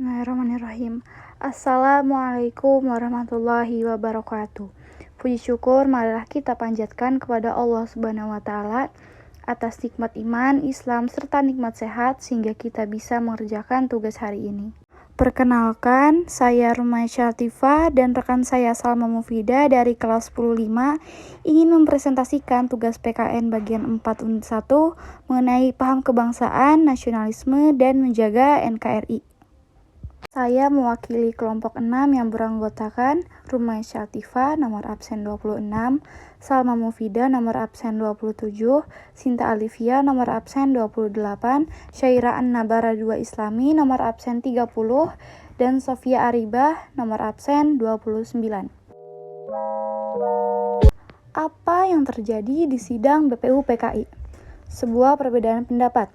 Bismillahirrahmanirrahim. Assalamualaikum warahmatullahi wabarakatuh. Puji syukur marilah kita panjatkan kepada Allah Subhanahu wa taala atas nikmat iman, Islam serta nikmat sehat sehingga kita bisa mengerjakan tugas hari ini. Perkenalkan, saya Rumai Syatifa dan rekan saya Salma Mufidah dari kelas 105 ingin mempresentasikan tugas PKN bagian 4 unit 1 mengenai paham kebangsaan, nasionalisme, dan menjaga NKRI. Saya mewakili kelompok 6 yang beranggotakan Rumai Syatifa nomor absen 26, Salma Mufidah nomor absen 27, Sinta Alivia nomor absen 28, Syaira An-Nabara 2 Islami nomor absen 30, dan Sofia Aribah nomor absen 29. Apa yang terjadi di sidang BPU PKI? Sebuah perbedaan pendapat.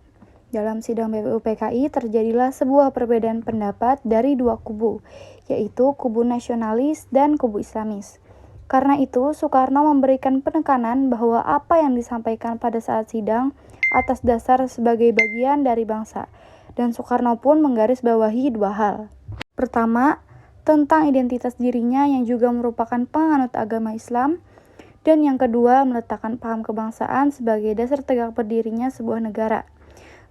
Dalam sidang BPU PKI terjadilah sebuah perbedaan pendapat dari dua kubu, yaitu kubu nasionalis dan kubu islamis. Karena itu, Soekarno memberikan penekanan bahwa apa yang disampaikan pada saat sidang atas dasar sebagai bagian dari bangsa, dan Soekarno pun menggarisbawahi dua hal. Pertama, tentang identitas dirinya yang juga merupakan penganut agama Islam, dan yang kedua, meletakkan paham kebangsaan sebagai dasar tegak berdirinya sebuah negara.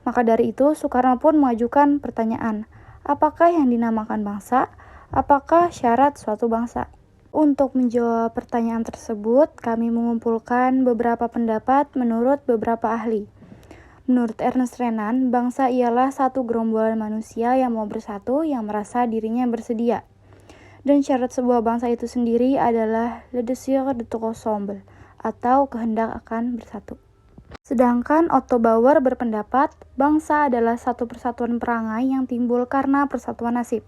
Maka dari itu, Soekarno pun mengajukan pertanyaan, apakah yang dinamakan bangsa? Apakah syarat suatu bangsa? Untuk menjawab pertanyaan tersebut, kami mengumpulkan beberapa pendapat menurut beberapa ahli. Menurut Ernest Renan, bangsa ialah satu gerombolan manusia yang mau bersatu, yang merasa dirinya bersedia. Dan syarat sebuah bangsa itu sendiri adalah le désir d'être ensemble, atau kehendak akan bersatu. Sedangkan Otto Bauer berpendapat bangsa adalah satu persatuan perangai yang timbul karena persatuan nasib.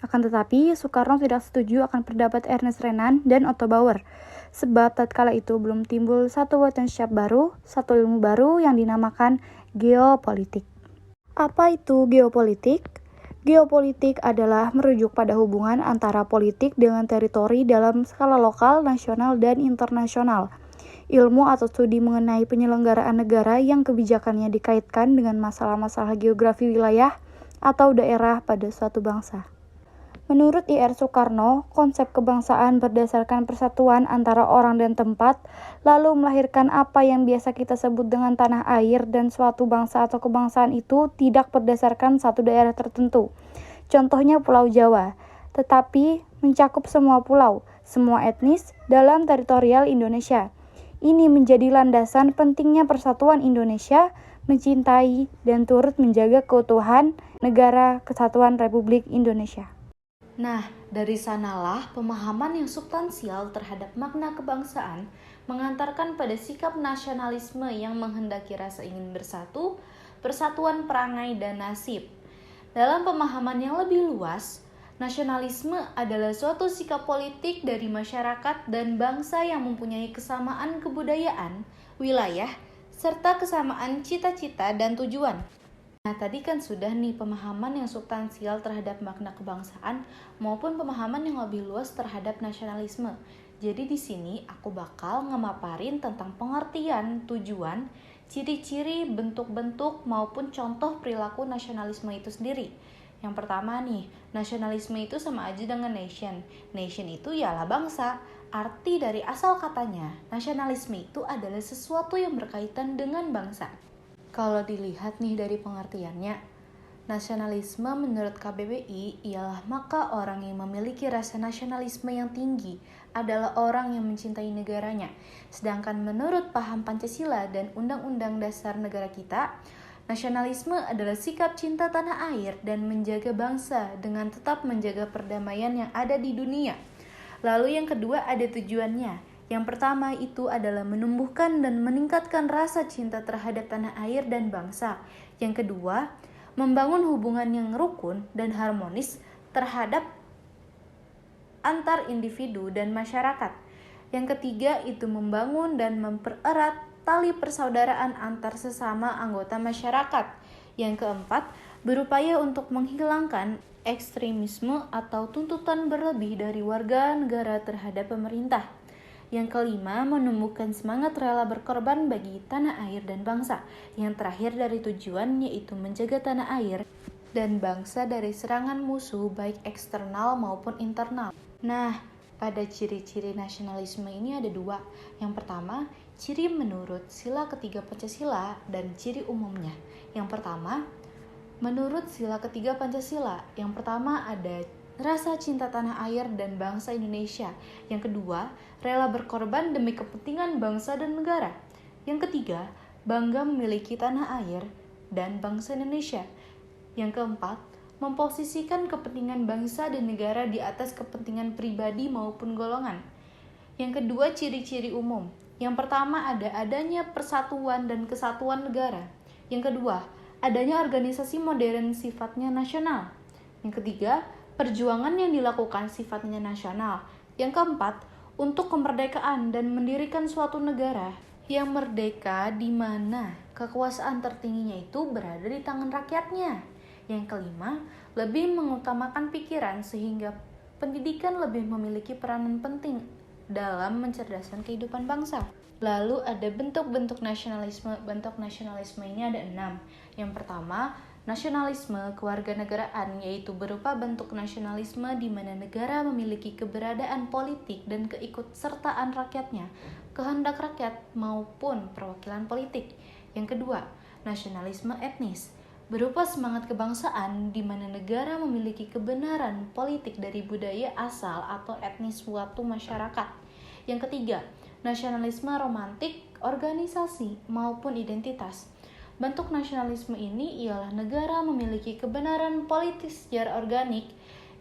Akan tetapi, Soekarno tidak setuju akan pendapat Ernest Renan dan Otto Bauer, sebab tatkala itu belum timbul satu wetenschap baru, satu ilmu baru yang dinamakan geopolitik. Apa itu geopolitik? Geopolitik adalah merujuk pada hubungan antara politik dengan teritori dalam skala lokal, nasional, dan internasional. Ilmu atau studi mengenai penyelenggaraan negara yang kebijakannya dikaitkan dengan masalah-masalah geografi wilayah atau daerah pada suatu bangsa. Menurut I.R. Soekarno, konsep kebangsaan berdasarkan persatuan antara orang dan tempat, lalu melahirkan apa yang biasa kita sebut dengan tanah air, dan suatu bangsa atau kebangsaan itu tidak berdasarkan satu daerah tertentu. Contohnya Pulau Jawa, tetapi mencakup semua pulau, semua etnis dalam teritorial Indonesia. Ini menjadi landasan pentingnya persatuan Indonesia, mencintai dan turut menjaga keutuhan negara Kesatuan Republik Indonesia. Nah, dari sanalah pemahaman yang substansial terhadap makna kebangsaan mengantarkan pada sikap nasionalisme yang menghendaki rasa ingin bersatu, persatuan perangai dan nasib. Dalam pemahaman yang lebih luas, nasionalisme adalah suatu sikap politik dari masyarakat dan bangsa yang mempunyai kesamaan kebudayaan, wilayah, serta kesamaan cita-cita dan tujuan. Nah, tadi kan sudah nih pemahaman yang substansial terhadap makna kebangsaan maupun pemahaman yang lebih luas terhadap nasionalisme. Jadi di sini aku bakal ngemaparin tentang pengertian, tujuan, ciri-ciri, bentuk-bentuk maupun contoh perilaku nasionalisme itu sendiri. Yang pertama nih, nasionalisme itu sama aja dengan nation. Nation itu ialah bangsa. Arti dari asal katanya, nasionalisme itu adalah sesuatu yang berkaitan dengan bangsa. Kalau dilihat nih dari pengertiannya, nasionalisme menurut KBBI ialah maka orang yang memiliki rasa nasionalisme yang tinggi adalah orang yang mencintai negaranya. Sedangkan menurut paham Pancasila dan Undang-Undang Dasar Negara kita, nasionalisme adalah sikap cinta tanah air dan menjaga bangsa dengan tetap menjaga perdamaian yang ada di dunia. Lalu yang kedua ada tujuannya. Yang pertama itu adalah menumbuhkan dan meningkatkan rasa cinta terhadap tanah air dan bangsa. Yang kedua, membangun hubungan yang rukun dan harmonis terhadap antar individu dan masyarakat. Yang ketiga itu membangun dan mempererat tali persaudaraan antar sesama anggota masyarakat. Yang keempat, berupaya untuk menghilangkan ekstremisme atau tuntutan berlebih dari warga negara terhadap pemerintah. Yang kelima, menumbuhkan semangat rela berkorban bagi tanah air dan bangsa. Yang terakhir dari tujuan yaitu menjaga tanah air dan bangsa dari serangan musuh baik eksternal maupun internal. Nah, pada ciri-ciri nasionalisme ini ada dua. Yang pertama, ciri menurut sila ketiga Pancasila dan ciri umumnya. Yang pertama, menurut sila ketiga Pancasila. Yang pertama ada rasa cinta tanah air dan bangsa Indonesia. Yang kedua, rela berkorban demi kepentingan bangsa dan negara. Yang ketiga, bangga memiliki tanah air dan bangsa Indonesia. Yang keempat, memposisikan kepentingan bangsa dan negara di atas kepentingan pribadi maupun golongan. Yang kedua, ciri-ciri umum. Yang pertama adanya persatuan dan kesatuan negara. Yang kedua, adanya organisasi modern sifatnya nasional. Yang ketiga, perjuangan yang dilakukan sifatnya nasional. Yang keempat, untuk kemerdekaan dan mendirikan suatu negara yang merdeka di mana kekuasaan tertingginya itu berada di tangan rakyatnya. Yang kelima, lebih mengutamakan pikiran sehingga pendidikan lebih memiliki peranan penting dalam mencerdaskan kehidupan bangsa. Lalu ada bentuk-bentuk nasionalisme. Bentuk nasionalisme ini ada 6. Yang pertama, nasionalisme kewarganegaraan, yaitu berupa bentuk nasionalisme di mana negara memiliki keberadaan politik dan keikutsertaan rakyatnya, kehendak rakyat maupun perwakilan politik. Yang kedua, nasionalisme etnis, berupa semangat kebangsaan di mana negara memiliki kebenaran politik dari budaya asal atau etnis suatu masyarakat. Yang ketiga, nasionalisme romantik, organisasi maupun identitas. Bentuk nasionalisme ini ialah negara memiliki kebenaran politis secara organik,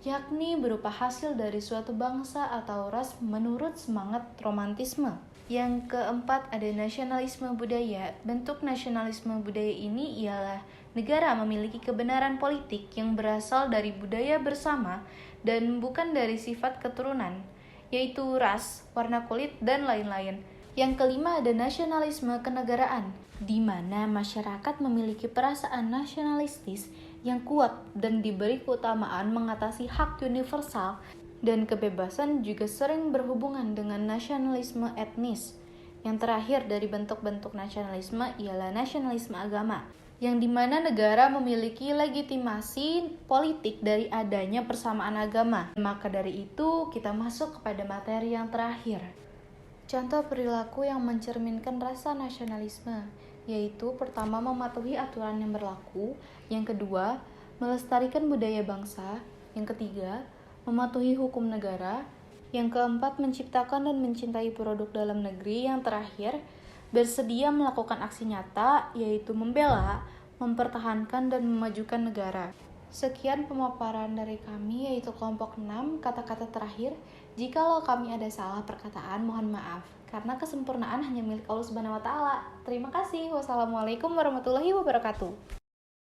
yakni berupa hasil dari suatu bangsa atau ras menurut semangat romantisme. Yang keempat ada nasionalisme budaya. Bentuk nasionalisme budaya ini ialah negara memiliki kebenaran politik yang berasal dari budaya bersama dan bukan dari sifat keturunan, yaitu ras, warna kulit, dan lain-lain. Yang kelima ada nasionalisme kenegaraan, di mana masyarakat memiliki perasaan nasionalistis yang kuat dan diberi keutamaan mengatasi hak universal dan kebebasan juga sering berhubungan dengan nasionalisme etnis. Yang terakhir dari bentuk-bentuk nasionalisme ialah nasionalisme agama, yang dimana negara memiliki legitimasi politik dari adanya persamaan agama. Maka dari itu kita masuk kepada materi yang terakhir. Contoh perilaku yang mencerminkan rasa nasionalisme, yaitu pertama mematuhi aturan yang berlaku, yang kedua melestarikan budaya bangsa, yang ketiga mematuhi hukum negara, yang keempat menciptakan dan mencintai produk dalam negeri, yang terakhir bersedia melakukan aksi nyata, yaitu membela, mempertahankan, dan memajukan negara. Sekian pemaparan dari kami, yaitu kelompok 6, kata-kata terakhir. Jikalau kami ada salah perkataan, mohon maaf, karena kesempurnaan hanya milik Allah Subhanahu wa Ta'ala. Terima kasih. Wassalamualaikum warahmatullahi wabarakatuh.